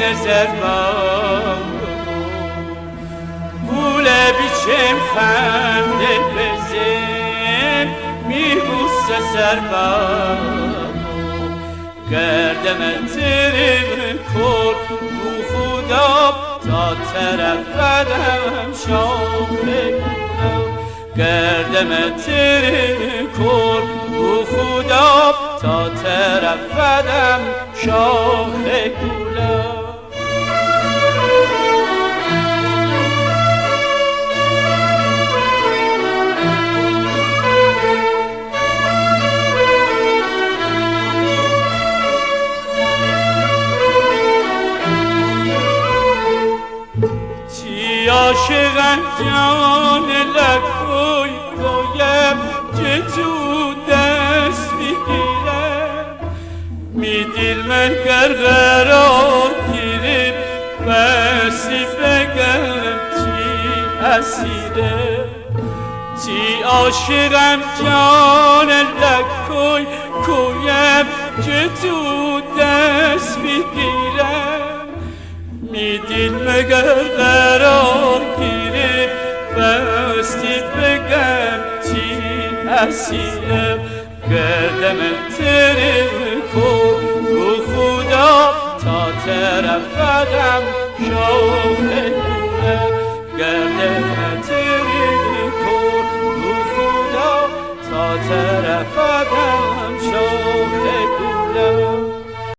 نظر گوله بیچم خنده بزم میبوسه سربم گردم ترین کن بو خدا تا طرفم شاخه گلم گردم ترین کن بو خدا تا طرفم شاخه گلم عاشقم جان لکوی گویم که تو دست میگیرم می دل من قرار گیرم بسی بگم چی اسیره چی عاشقم جان لکوی گویم که تو دست میگیرم می دل مگر قرار گیره بستی بگم چی اسیرم گردم تره کن بو خدا تا طرفم شاخه گلم گردم تره کن بو خدا تا طرفم